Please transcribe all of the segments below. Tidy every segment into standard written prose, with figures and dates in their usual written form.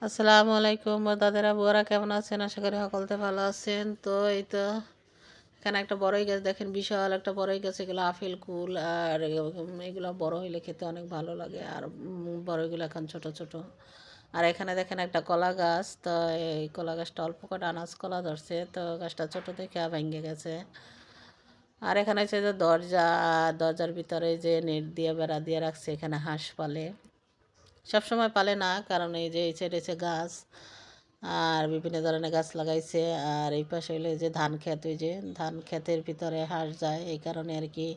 আসসালামু আলাইকুম দাদারা বুয়ারা, কেমন আছেন? আশা করি সকলতে ভালো আছেন। তো এই তো এখানে একটা বড়ই গাছ দেখেন, বিশাল একটা বড়ই গাছ। এগুলো আপেল কুল, আর এগুলো বড় হইলে খেতে অনেক ভালো লাগে। আর বড়ইগুলো এখন ছোট ছোট। আর এখানে দেখেন একটা কলা গাছ। তো এই কলা গাছটা অল্প কটা আনাজ কলা ধরছে, তো গাছটা ছোট দেখে ভেঙে গেছে। আর এখানে হচ্ছে যে দরজার ভিতরে যে নেট দিয়ে বেড়া দিয়ে রাখছে, এখানে হাঁস পালে। সবসময় পালে না, কারণ এই যে এই সাইডে হচ্ছে গাছ আর বিভিন্ন ধরনের গাছ লাগাইছে। আর এই পাশে হইলে যে ধান ক্ষেত, ওই যে ধান ক্ষেতের ভিতরে হাঁস যায়, এই কারণে আর কি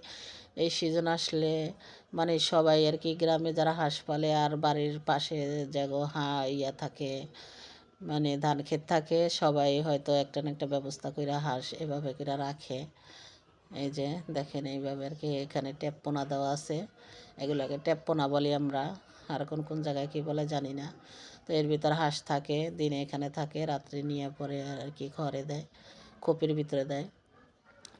এই সিজন আসলে মানে সবাই আর কি গ্রামে যারা হাঁস পালে আর বাড়ির পাশে জায়গা ইয়া থাকে, মানে ধান ক্ষেত থাকে, সবাই হয়তো একটা না একটা ব্যবস্থা করে হাঁস এভাবে করে রাখে। এই যে দেখেন এইভাবে আর কি এখানে ট্যাপ পোনা দেওয়া আছে। এগুলোকে ট্যাপ পোনা বলি আমরা, আর কোন কোন জায়গায় কী বলে জানি না। তো এর ভিতর হাঁস থাকে, দিনে এখানে থাকে, রাত্রে নিয়ে পরে আর কি ঘরে দেয়, খোপের ভিতরে দেয়।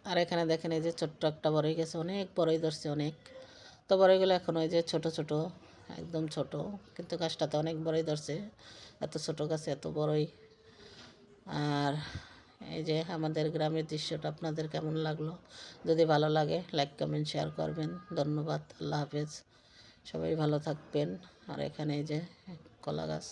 আর এখানে দেখেন এই যে ছোট্ট একটা বড়ই গেছে, অনেক বড়ই ধরছে অনেক। তো বড়ইগুলো এখন ওই যে ছোট ছোট, একদম ছোট, কিন্তু গাছটাতে অনেক বড়ই ধরছে। এত ছোট গাছে এত বড়ই। আর এই যে আমাদের গ্রামের দৃশ্যটা আপনাদের কেমন লাগলো? যদি ভালো লাগে লাইক কমেন্ট শেয়ার করবেন। ধন্যবাদ। আল্লাহ হাফেজ। সবাই ভালো থাকবেন। আর এখানে এই যে কলা গাছ।